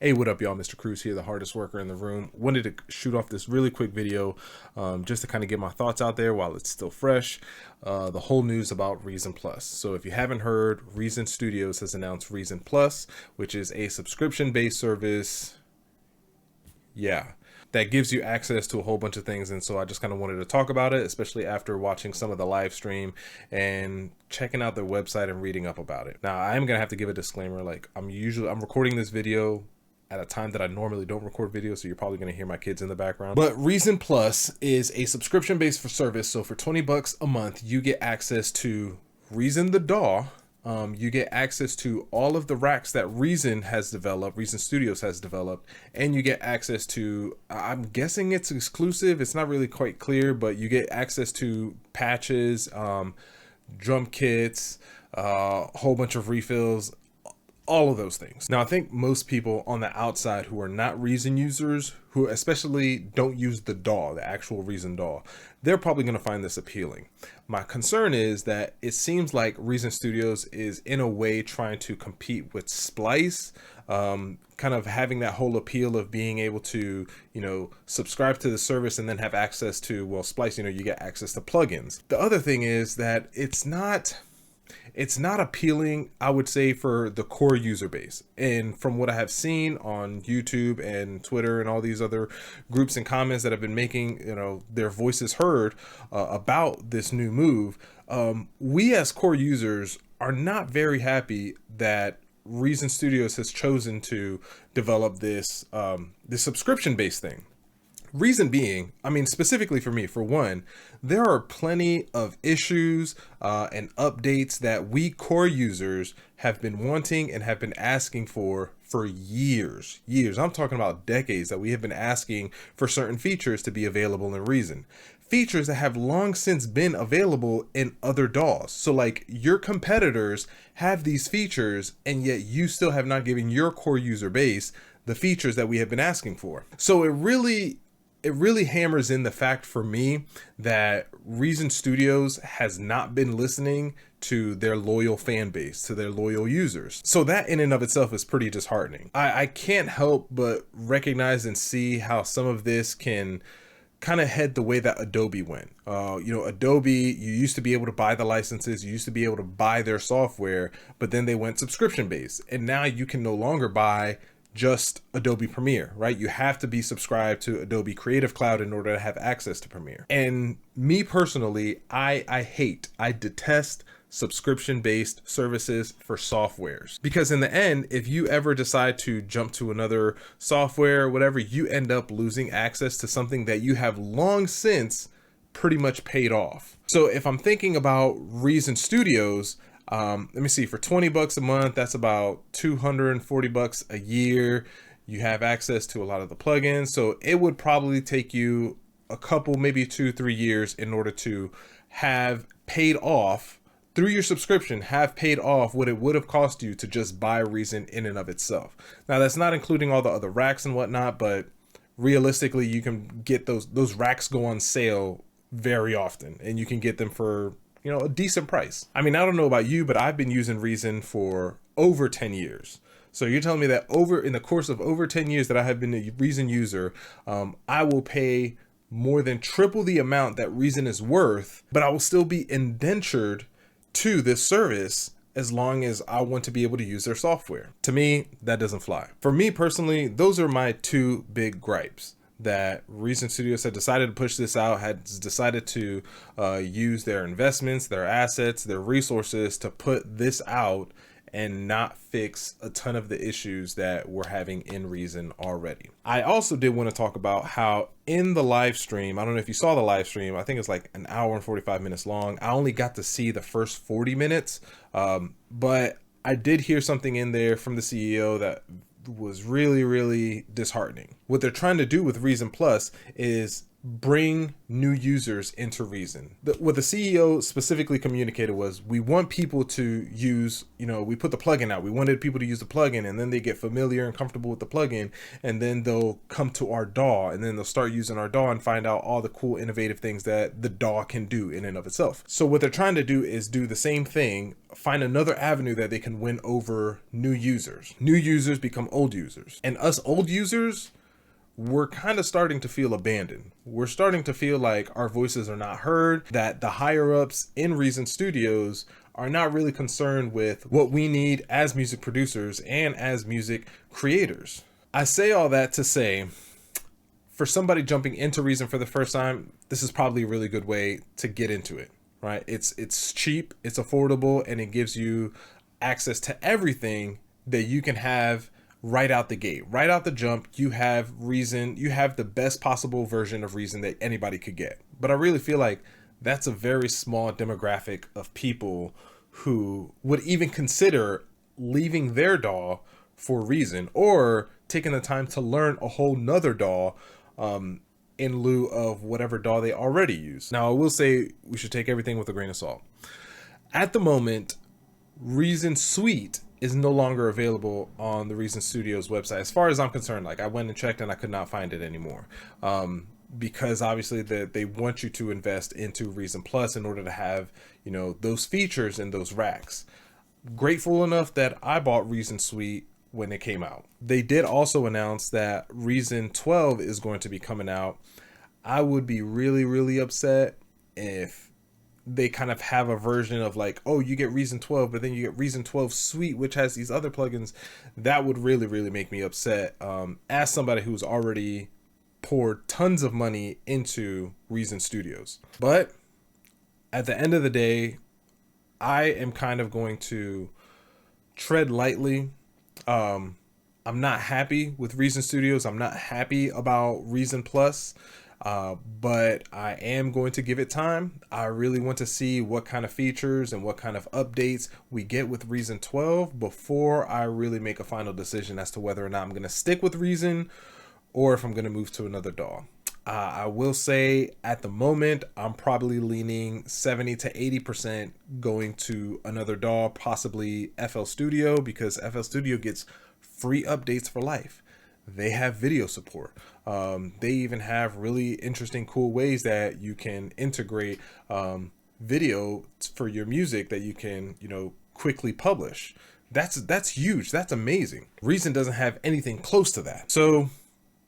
Hey, what up, y'all? Mr. Cruz here, the hardest worker in the room. Wanted to shoot off this really quick video just to kind of get my thoughts out there while it's still fresh. The whole news about Reason Plus. So if you haven't heard, Reason Studios has announced Reason Plus, which is a subscription-based service. Yeah, that gives you access to a whole bunch of things. And so I just kind of wanted to talk about it, especially after watching some of the live stream and checking out their website and reading up about it. Now, I am going to have to give a disclaimer. Like, I'm recording this video at a time that I normally don't record videos, so you're probably going to hear my kids in the background. But Reason Plus is a subscription-based service. So for $20 a month, you get access to Reason the DAW. You get access to all of the racks that Reason has developed, Reason Studios has developed, and you get access to, I'm guessing it's exclusive, it's not really quite clear, but you get access to patches, drum kits, a whole bunch of refills, all of those things. Now, I think most people on the outside who are not Reason users, who especially don't use the DAW, the actual Reason DAW, they're probably going to find this appealing. My concern is that it seems like Reason Studios is in a way trying to compete with Splice, kind of having that whole appeal of being able to, subscribe to the service and then have access to, well, Splice, you get access to plugins. The other thing is that it's not appealing, I would say, for the core user base. And from what I have seen on YouTube and Twitter and all these other groups and comments that have been making, their voices heard about this new move, we as core users are not very happy that Reason Studios has chosen to develop this subscription-based thing. Reason being, specifically for me, for one, there are plenty of issues and updates that we core users have been wanting and have been asking for years. I'm talking about decades that we have been asking for certain features to be available in Reason. Features that have long since been available in other DAWs. So like your competitors have these features and yet you still have not given your core user base the features that we have been asking for. So it really hammers in the fact for me that Reason Studios has not been listening to their loyal fan base, to their loyal users. So that in and of itself is pretty disheartening. I can't help but recognize and see how some of this can kind of head the way that Adobe went. Adobe, you used to be able to buy the licenses, you used to be able to buy their software, but then they went subscription based. And now you can no longer buy just Adobe Premiere, right? You have to be subscribed to Adobe Creative Cloud in order to have access to Premiere. And me personally, I detest subscription-based services for softwares, because in the end, if you ever decide to jump to another software or whatever, you end up losing access to something that you have long since pretty much paid off. So if I'm thinking about Reason Studios, let me see, for $20 a month, that's about $240 a year. You have access to a lot of the plugins. So it would probably take you a couple, maybe 2-3 years in order to have paid off through your subscription, have paid off what it would have cost you to just buy Reason in and of itself. Now that's not including all the other racks and whatnot, but realistically you can get those racks go on sale very often and you can get them for a decent price. I don't know about you, but I've been using Reason for over 10 years. So you're telling me that in the course of over 10 years that I have been a Reason user, I will pay more than triple the amount that Reason is worth, but I will still be indentured to this service as long as I want to be able to use their software. To me, that doesn't fly. For me personally, those are my two big gripes. That Reason Studios had decided to push this out, had decided to use their investments, their assets, their resources to put this out and not fix a ton of the issues that we're having in Reason already. I also did want to talk about how in the live stream, I don't know if you saw the live stream, I think it's like an hour and 45 minutes long. I only got to see the first 40 minutes, but I did hear something in there from the CEO that was really disheartening. What they're trying to do with Reason Plus is bring new users into Reason. What the CEO specifically communicated was, we want people to use, we put the plugin out. We wanted people to use the plugin, and then they get familiar and comfortable with the plugin, and then they'll come to our DAW, and then they'll start using our DAW and find out all the cool, innovative things that the DAW can do in and of itself. So what they're trying to do is do the same thing, find another avenue that they can win over new users. New users become old users. And us old users, we're kind of starting to feel abandoned. We're starting to feel like our voices are not heard, that the higher ups in Reason Studios are not really concerned with what we need as music producers and as music creators. I say all that to say, for somebody jumping into Reason for the first time, this is probably a really good way to get into it, right? It's cheap, it's affordable, and it gives you access to everything that you can have right out the gate. Right out the jump, you have Reason, you have the best possible version of Reason that anybody could get. But I really feel like that's a very small demographic of people who would even consider leaving their DAW for Reason, or taking the time to learn a whole nother DAW in lieu of whatever DAW they already use. Now, I will say we should take everything with a grain of salt. At the moment, Reason Suite is no longer available on the Reason Studios website. As far as I'm concerned, like, I went and checked and I could not find it anymore. Because obviously they want you to invest into Reason Plus in order to have, those features and those racks. Grateful enough that I bought Reason Suite when it came out. They did also announce that Reason 12 is going to be coming out. I would be really, really upset if they kind of have a version of like, oh, you get Reason 12, but then you get Reason 12 Suite, which has these other plugins. That would really, really make me upset, as somebody who's already poured tons of money into Reason Studios. But at the end of the day, I am kind of going to tread lightly. I'm not happy with Reason Studios. I'm not happy about Reason Plus. But I am going to give it time. I really want to see what kind of features and what kind of updates we get with Reason 12 before I really make a final decision as to whether or not I'm going to stick with Reason or if I'm going to move to another DAW. I will say at the moment, I'm probably leaning 70 to 80% going to another DAW, possibly FL Studio, because FL Studio gets free updates for life. They have video support. They even have really interesting, cool ways that you can integrate video for your music that you can, quickly publish. That's huge. That's amazing. Reason doesn't have anything close to that. So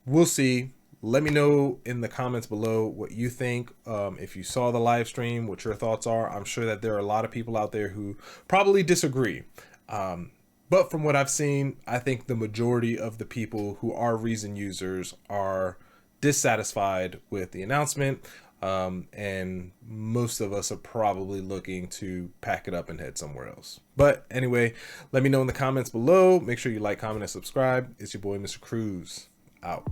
we'll see. Let me know in the comments below what you think. If you saw the live stream, what your thoughts are. I'm sure that there are a lot of people out there who probably disagree. But from what I've seen, I think the majority of the people who are Reason users are dissatisfied with the announcement. And most of us are probably looking to pack it up and head somewhere else. But anyway, let me know in the comments below. Make sure you like, comment, and subscribe. It's your boy, Mr. Cruz, out.